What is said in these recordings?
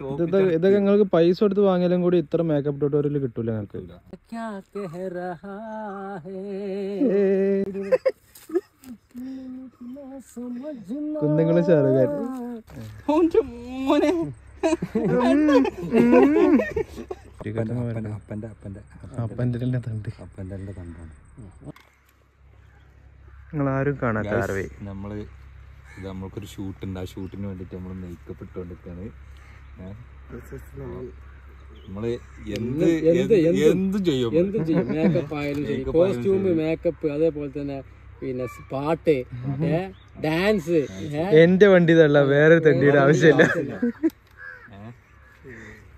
ഇതൊക്കെ നിങ്ങൾക്ക് പൈസ കൊടുത്ത് വാങ്ങിയാലും കൂടി ഇത്ര മേക്കപ്പ് ട്യൂട്ടോറിയൽ കിട്ടൂല നിങ്ങൾക്ക്. കുന്നുകളും ഷാറുഖാൻ നിങ്ങളാരും കാണാത്ത നമ്മൾക്കൊരു ഷൂട്ട് ഉണ്ട്. ആ ഷൂട്ടിന് വേണ്ടിട്ട് നമ്മള് മേക്കപ്പ് ഇട്ടുകൊണ്ടിരിക്കാണ്. നമ്മള് എന്തും ചെയ്യും. മേക്കപ്പ് ആയാലും കോസ്റ്റ്യൂം, മേക്കപ്പ്, അതേപോലെ തന്നെ പിന്നെ പാട്ട്, ഡാൻസ്. എന്റെ വണ്ടി തള്ള വേറെ തെണ്ടിയുടെ ആവശ്യമില്ല.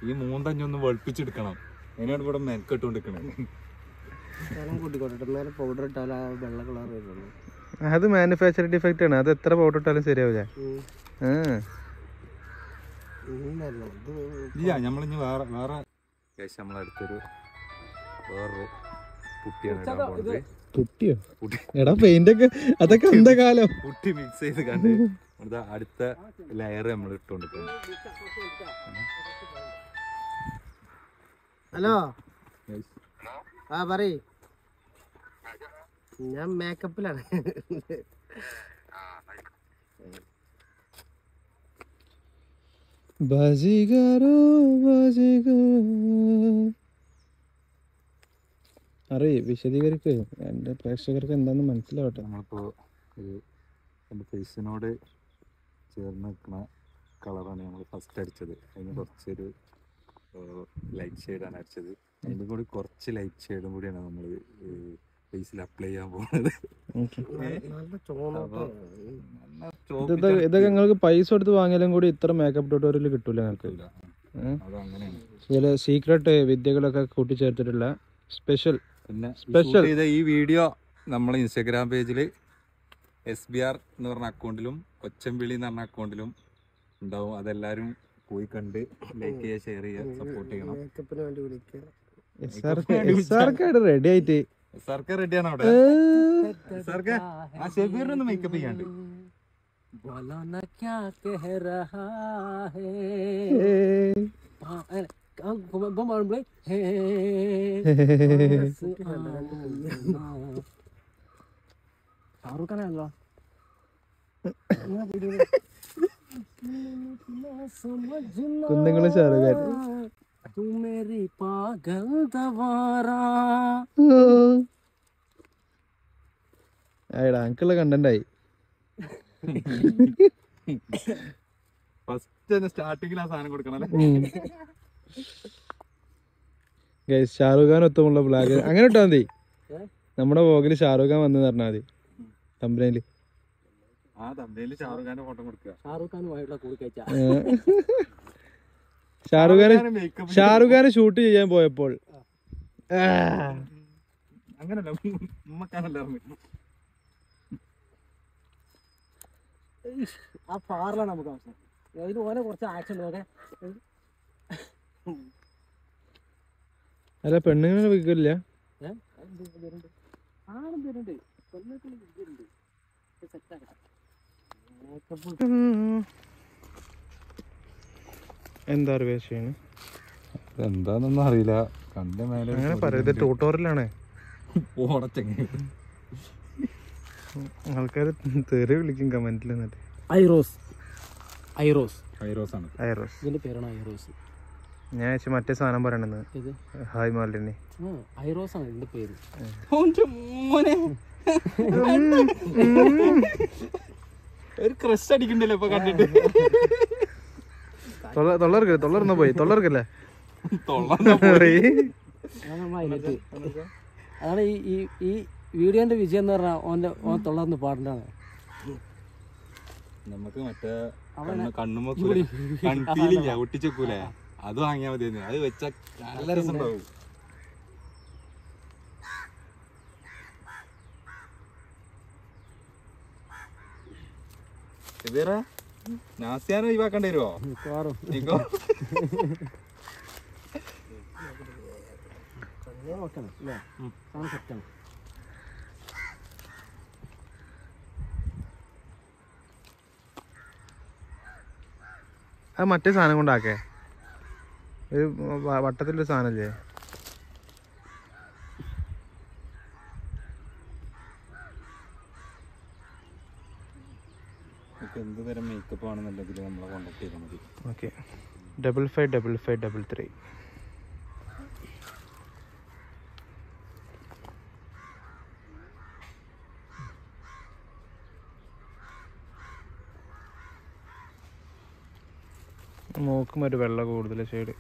ഈ മൂന്നഞ്ഞൊന്ന് വെളുപ്പിച്ചെടുക്കണം. അതിനാണ് ഇവിടെ മെനക്കെട്ടുകൊണ്ടിരിക്കണേ. പൗഡർ ഇട്ടാൽ വെള്ള കളർ വരുള്ളൂ. അത് മാനുഫാക്ചർ ഡിഫക്റ്റ് ആണ്. അത് എത്ര പൗഡർ ഇട്ടാലും ശരിയാവില്ല. ഇല്ല, നമ്മളിഞ്ഞ് വേറെ നമ്മളടുത്തൊരു വേറൊരു പുട്ടിയാണ്. പുട്ടിയോ? എടാ പെയിന്റ് ഒക്കെ അതൊക്കെ എന്താ കാലം. പുട്ടി മിക്സ് ചെയ്ത് കണ്ട് അടുത്ത ലെയർ നമ്മൾ ഇട്ടുകൊണ്ടിരിക്കണം. ഹലോ, പറയ്. ഞാൻ മേക്കപ്പിലാണ്. അറിയ വിശദീകരിക്ക്, എന്റെ പ്രേക്ഷകർക്ക് എന്താന്ന് മനസ്സിലാവട്ടെ. നമ്മളിപ്പോ എൻ്റെ ഫേസിനോട് ചേർന്ന് നിൽക്കുന്ന കളറാണ് നമ്മൾ ഫസ്റ്റ് അടിച്ചത്. അതിന് കുറച്ചൊരു ലൈറ്റ് ഷെയ്ഡാണ് അടിച്ചത്. അതിൻ്റെ കൂടി കുറച്ച് ലൈറ്റ് ഷെയ്ഡും കൂടിയാണ് നമ്മൾ ഫേസിൽ അപ്ലൈ ചെയ്യാൻ പോകുന്നത്. ഇതൊക്കെ നിങ്ങൾക്ക് പൈസ കൊടുത്ത് വാങ്ങിയാലും കൂടി ഇത്ര മേക്കപ്പ് ട്യൂട്ടോറിയൽ കിട്ടൂല നിങ്ങൾക്ക്. ചില സീക്രട്ട് വിദ്യകളൊക്കെ കൂട്ടിച്ചേർത്തിട്ടുള്ള സ്പെഷ്യൽ. ഈ വീഡിയോ നമ്മളെ ഇൻസ്റ്റാഗ്രാം പേജിൽ SBR എന്ന് പറഞ്ഞ അക്കൗണ്ടിലും കൊച്ചമ്പിളി എന്ന് പറഞ്ഞ അക്കൗണ്ടിലും ഉണ്ടാവും. അതെല്ലാരും പോയി കണ്ട് ലൈക്ക് ചെയ്യുക, ഷെയർ ചെയ്യുക, സപ്പോർട്ട് ചെയ്യണം. റെഡി ആയിട്ട് റെഡിയാണ് അവിടെ. ആ ഷെബീറിനൊന്ന് മേക്കപ്പ് ചെയ്യാണ്ട്. ഷാറുഖ് ഖാനാണല്ലോ. കുന്നുകളും ഷാറുഖാൻ. അങ്കിളുടെ കണ്ടന്റായി. ഫസ്റ്റ് സ്റ്റാർട്ടിങ്ങിൽ ആ സാധനം കൊടുക്കണം. ഷാറുഖ് ഖാൻ ഒത്തുമുള്ള ബ്ലാഗ് അങ്ങനെ ഇട്ടാ മതി. നമ്മുടെ വ്ലോഗില് ഷാറുഖ് ഖാൻ വന്ന് പറഞ്ഞാൽ മതി. തമ്പനയില് ഷാറുഖ് ഖാന് ഷൂട്ട് ചെയ്യാൻ പോയപ്പോൾ അങ്ങനല്ല, ആ പാറിലാണ് നമുക്ക് ആവശ്യം. അതിന് ഓനെ കുറച്ച് ആക്ഷൻ നോക്കെ. അല്ല പെണ്ണുങ്ങളെ വിൽക്കില്ല. ആണും തരുന്നുണ്ട്, എന്താ അറിയാം എന്താന്നൊന്നും അറിയില്ല. കണ്ട മേലെ അങ്ങനെ പറയത് ട്യൂട്ടോറിയലാണ്. ആൾക്കാര് തെറി വിളിക്കും കമന്റിൽ. എന്നിട്ട് ഇതിന്റെ പേരാണ് ഐറോസ്. ഞാൻ മറ്റേ സാധനം പറയണെന്ന്. ഹായ് മാലിനി. ഐറോസ് ആണ് ഇതിന്റെ പേര്. ഒരു ക്രഷ് അടിക്കണ്ടല്ലോ ഇപ്പൊ കണ്ടിട്ട്. തൊള്ളർന്ന് പോയി. തൊള്ളർക്കല്ലേ അതാണ് ഈ വീഡിയോന്റെ വിജയം എന്ന് പറഞ്ഞാൽ ഓൻ തൊള്ളർന്ന് പാടേണ്ടതാണ്. നമുക്ക് മറ്റേ കണ്ണുമൂക്കൂലേ, കൺഫീലില്ല, ഒട്ടിച്ചേക്കൂലേ, അത് വാങ്ങിയാൽ മതി. അത് വെച്ചാ നല്ല രസം ഉണ്ടാവും. നാസിയാനെ ഒഴിവാക്കേണ്ടി വരുമോ? അത് മറ്റേ സാധനം കൊണ്ടാക്കേ. ഒരു വട്ടത്തിലൊരു സാധനല്ലേ? എന്ത് തരം മേക്കപ്പ് ആണെന്നുണ്ടെങ്കിൽ നമ്മളെ കോണ്ടാക്ട് ചെയ്താൽ മതി. ഓക്കെ 555533. മൂക്കും ഒരു വെള്ള കൂടുതൽ ഷെയ്ഡ്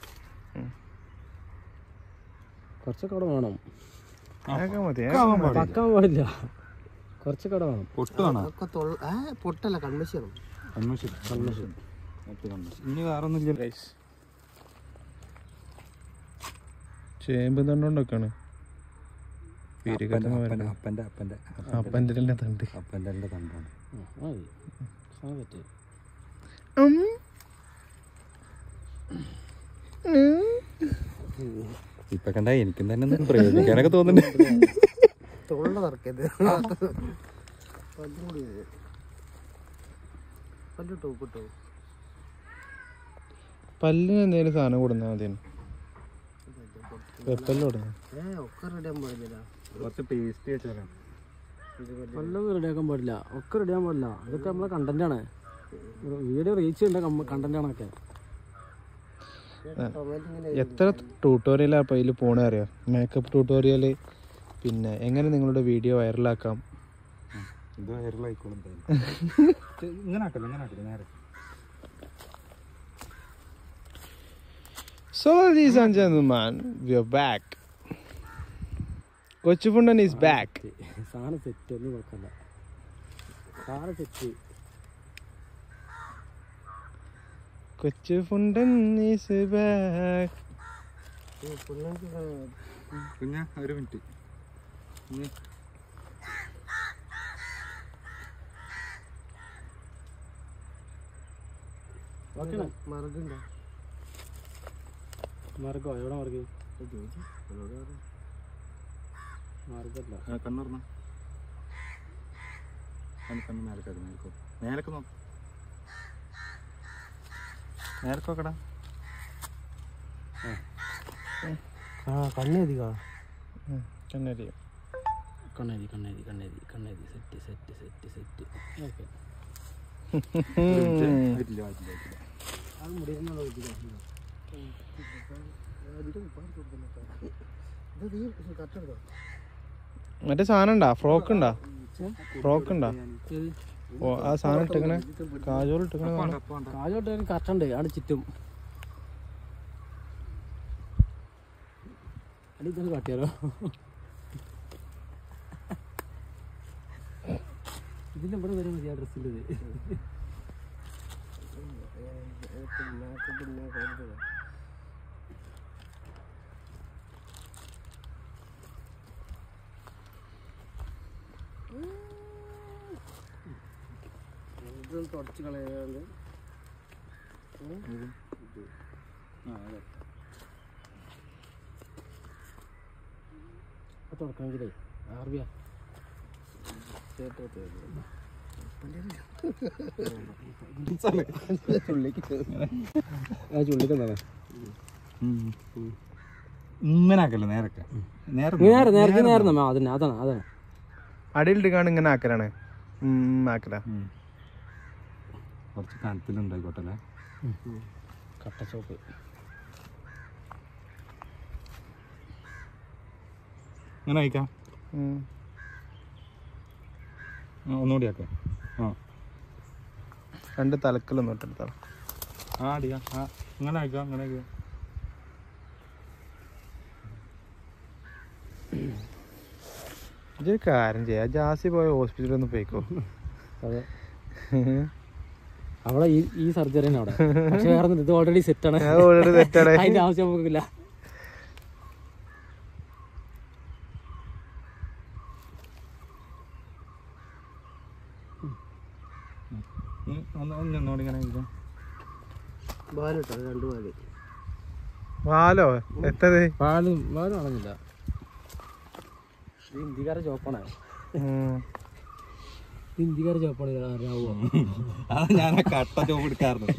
കുറച്ചൊക്കെ അവിടെ വേണം. മതി. പക്കാൻ പാടില്ല, കുറച്ചൊക്കെ അവിടെ വേണം. പൊട്ടല്ല കൺമശിയാണ്. ഇനി വേറെ ഒന്നുമില്ല. ചേമ്പ് തണ്ടോണ്ടൊക്കെയാണ് അപ്പൻ്റെ തണ്ട്. അപ്പൻ്റെ തണ്ടാണ്. ഇപ്പൊ കണ്ട എനിക്കും തന്നെ പ്രയോഗിക്കാനൊക്കെ തോന്നുന്നുണ്ട്. പല്ലിന് എന്തെങ്കിലും സാധനം കൊടുത്താൽ മതി. വെപ്പല്ലോ കുറച്ച് പേസ്റ്റ് വെച്ചാൽ പല്ലൊന്നും റെഡിയാക്കാൻ പാടില്ല, ഒക്കെ റെഡിയാക്കാൻ പാടില്ല. അതൊക്കെ നമ്മളെ കണ്ടന്റാണ്, വീഡിയോ റീച്ച് ചെയ്യേണ്ട കണ്ടന്റാണൊക്കെ. എത്ര ട്യൂട്ടോറിയലാണ് അപ്പോൾ അതിൽ പോണേ അറിയാം. മേക്കപ്പ് ട്യൂട്ടോറിയൽ, പിന്നെ എങ്ങനെ നിങ്ങളുടെ വീഡിയോ വൈറലാക്കാം. ഇത് വൈറലായിക്കോളും. ഇങ്ങനെ ആക്കല്ലേ നേരെ. So ladies and gentlemen, we are back. കൊച്ചുപുണ്ടൻ is back. സാധനം സെറ്റ്, ഒന്നും നോക്കല്ല, സാധനം സെറ്റ്. കൊച്ചുപുണ്ടൻ is back. പിന്നെ ഒരു മിനിറ്റ്. മർഗോ എവിടെ മർഗ്? മാർഗല്ല, കണ്ണൂർന്ന കണ്ണ് മേലക്ക് നോക്ക്. നേരക്കോക്കടാ. കണ്ണേരി കണ്ണേരി കണ്ണേരി കണ്ണേരി കണ്ണേരി കണ്ണേരി set set set set. Okay, അത് മുടിയെന്നുള്ള മറ്റേ സാധനം ഉണ്ടാ, ഫ്രോക്ക് ഉണ്ടാ? ഓ ആ സാധനം ഇട്ടിങ്ങനെ കാജോൾ ഇട്ടിങ്ങനെ കാജോട്ട് കറക്റ്റുണ്ട്. ആണ് ചുറ്റും അടി ഇതൊന്ന് കാട്ടിയാലോ? ഇതിൻ്റെ ഇവിടെ വരെ മതി ആ ഡ്രസ്സിൻ്റെ. തുടച്ച് കളയാണ്ട് തുടക്കണമെങ്കിലേ ആർബിയാ ചുള്ളിക്കെന്താണ് ഇങ്ങനാക്കല്ലേ നേരൊക്കെ നേരെ നേരത്തെ നേരം അതന്നെ അതാണ് അതാണ് അടിയിലിട്ടാണ് ഇങ്ങനെ ആക്കലാണ്. ആക്കല കുറച്ച് കനത്തിലുണ്ടായിക്കോട്ടെ അല്ലേ? കട്ടച്ചോപ്പ് ഇങ്ങനെ അയക്കാം. ഒന്നുകൂടി ആക്കാം. രണ്ട് തലക്കലൊന്നും ഇട്ടെടുത്താൽ അടിക്കാം. ഇങ്ങനെ അയക്കാം. ഇങ്ങനെ അയക്കാം. ഇതൊരു കാര്യം ചെയ്യാം, ജാസി പോയ ഹോസ്പിറ്റലിൽ ഒന്ന് പോയിക്കോ. അതെ, അവിടെ ഈ സർജറി തന്നെ അവിടെ. പക്ഷെ വേറെ ഇത് ഓൾറെഡി സെറ്റാണ്, അതിന്റെ ആവശ്യം നമുക്കില്ല. ഒന്നോടി ഇങ്ങനെ പാലിട്ടോ, രണ്ട് പാല്. പാലോ? എത്തത് പാല് കാണുന്നില്ല. ഇത് ഇന്ത്യക്കാരെ ചോപ്പാണ്, ഇന്ത്യക്കാരെ ചോപ്പാണ്. രാവോ അത് ഞാൻ കട്ട ചോപ്പ് എടുക്കാറുണ്ട്.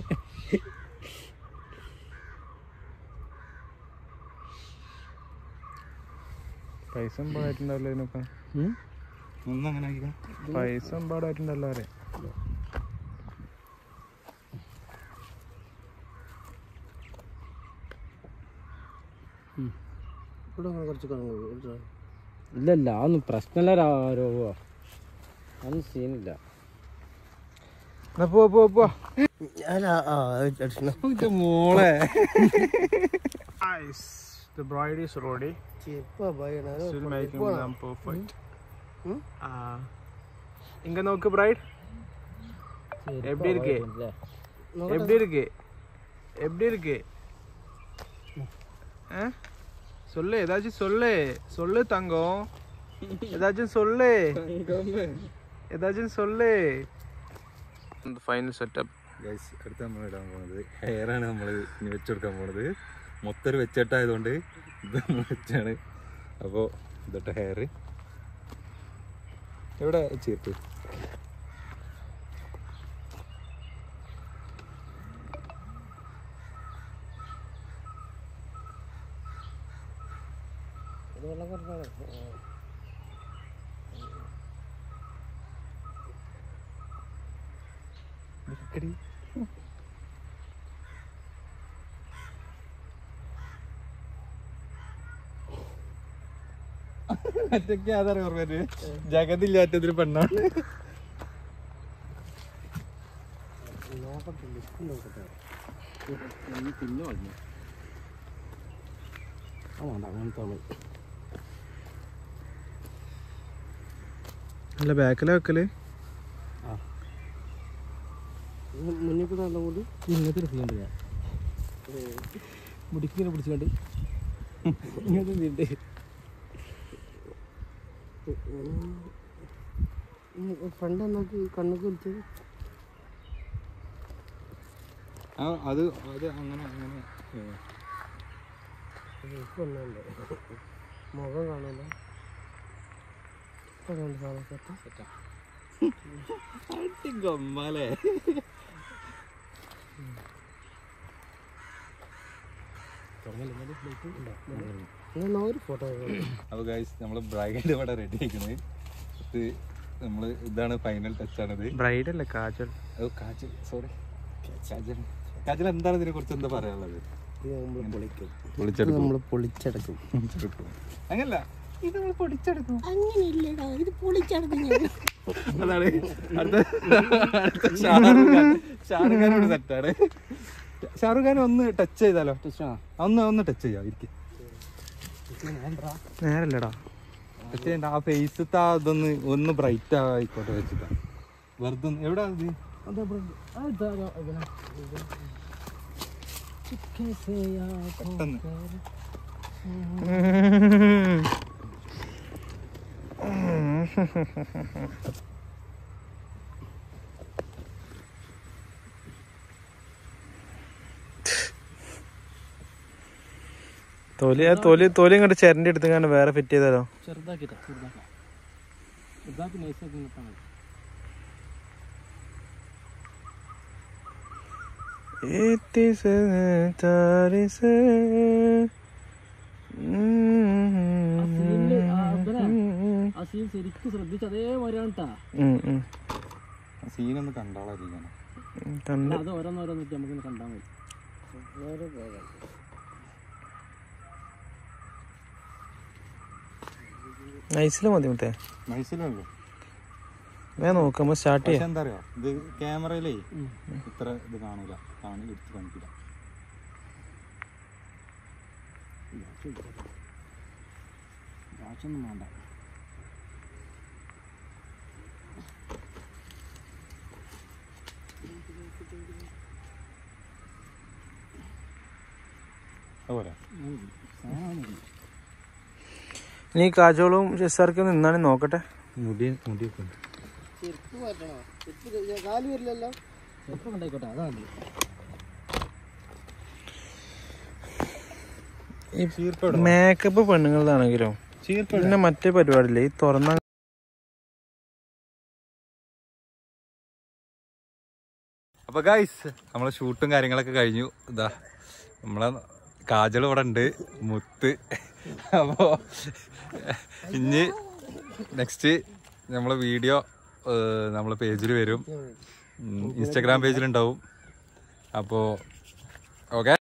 പൈസ പാടായിട്ടുണ്ടല്ലോ ഇതിനൊക്കെ. ഒന്നങ്ങനെ പൈസ പാടായിട്ടുണ്ടല്ലോ അരെ. ഇല്ല അതൊന്നും പ്രശ്നമല്ല രോഗോ, അതൊന്നും സീനില്ല. മോളെ the bride is ready. Still making them perfect. இங்க நோக்கு bride. எப்படி இருக்கு? எப்படி இருக்கு? எப்படி இருக்கு? சொல்லு, ஏதாச்சும் சொல்லு. சொல்லு தங்கம், ஏதாச்சும் சொல்லு. ഏതാച്ചും സൊല്ലേ. ഫൈനൽ സെറ്റപ്പ് ഗൈസ്, അടുത്ത് നമ്മൾ ഇടാൻ പോണത് ഹെയറാണ്. നമ്മൾ ഇനി വെച്ചെടുക്കാൻ പോണത് മൊത്തം ഒരു വെച്ചിട്ടായതുകൊണ്ട് ഇത് നമ്മൾ വെച്ചാണ്. അപ്പോൾ ഇതൊട്ട് ഹെയർ എവിടെ ചേർത്ത് മറ്റൊക്കെ അതറിയാം ഓർമ്മ ജഗതില്ലാത്തൊരു പെണ്ണാണ്. പിന്നെ വന്നു അല്ല ബാക്കിലെ വെക്കല് മുന്നിൽ നല്ല കൂടി ഇങ്ങനത്തെ എടുക്കുന്നുണ്ട്. ഞാൻ മുടിക്കിങ്ങനെ പിടിച്ചുകൊണ്ട് ഇങ്ങനത്തെ നീണ്ട് ഫ്രണ്ട് നോക്കി കണ്ണൊക്കെ വിളിച്ചത്. അത് അത് അങ്ങനെ അങ്ങനെ മുഖം കാണൂല. ഗമ്മാലേ. ഒരു ഫോട്ടോ. അപ്പോൾ ഗൈസ്, നമ്മൾ ബ്രൈഡ് ഇവിടെ റെഡി ആക്കുന്നത്. ഇത് നമ്മൾ ഇതാണ് ഫൈനൽ ടച്ചാണിത്. ബ്രൈഡ് അല്ല, കാജൽ. കാജൽ, സോറി കാജൽ. കാജൽ എന്താണ് ഇതിനെ കുറിച്ച് എന്താ പറയാനുള്ളത്? പൊളിച്ചെടുക്കും. അങ്ങനല്ല, ഇത് നമ്മൾ പൊടിച്ചെടുക്കും. അങ്ങനെയില്ലടാ, ഇത് പൊളിച്ചെടുക്കും. അതാണ് അടുത്ത ഷാറുഖ് ഖാനോട് സെറ്റാണ്. ഷാറുഖ് ഖാൻ ഒന്ന് ടച്ച് ചെയ്താലോ? ഒന്ന് ടച്ച് ചെയ്യാം. ഇരിക്കും നേരല്ലടാ ടച്ച് ചെയ്യണ്ട. ആ ഫേസ് അതൊന്ന് ഒന്ന് ബ്രൈറ്റ് ആയിക്കോട്ടെ വെച്ചിട്ടാ. വെറുതെ എവിടെ പെട്ടെന്ന് തൊലി ഇങ്ങോട്ട് ചെരണ്ടി എടുത്ത് വേറെ ഫിറ്റ് ചെയ്താലോ? ചെറുതാക്കി നൈസാക്കി നിൽക്കാൻ മതി. ആ സീൻ ശരിക്കും ശ്രദ്ധിച്ച് അതേമാതിരിയാണ് കേട്ടാ. സീനൊന്ന് കണ്ടോളാം. അത് ഓരോന്നോരോന്നിട്ട് നമുക്കിന്ന് കണ്ടാൽ മതി. ഓരോ പോകാം. നൈസില് മതി മുത്തേ. നൈസിലല്ലോ നോക്കാം, സ്റ്റാർട്ട് ചെയ്യാം. എന്താ അറിയോ, ഇത് ക്യാമറയിലേ ഇത്ര ഇത് കാണൂല, എടുത്ത് കാണിക്കില്ല. വാച്ചൊന്നും വേണ്ട. അതുപോലെ നീ കാജോളും ഷെസാർക്ക് നിന്നാണ് നോക്കട്ടെ. മുടിയൊക്കെ മേക്കപ്പ് പെണ്ണുങ്ങളതാണെങ്കിലോ പിന്നെ മറ്റേ പരിപാടിയില്ലേ, ഈ തുറന്ന അപ്പൊ ഗൈസ്, നമ്മളെ ഷൂട്ടും കാര്യങ്ങളൊക്കെ കഴിഞ്ഞു. ഇതാ നമ്മളെ കാജൽ ഇവിടെ ഉണ്ട്, മുത്ത് അപ്പോൾ ഇനി നെക്സ്റ്റ് നമ്മളെ വീഡിയോ നമ്മളെ പേജിൽ വരും, ഇൻസ്റ്റാഗ്രാം പേജിലുണ്ടാവും. അപ്പോൾ ഓക്കെ.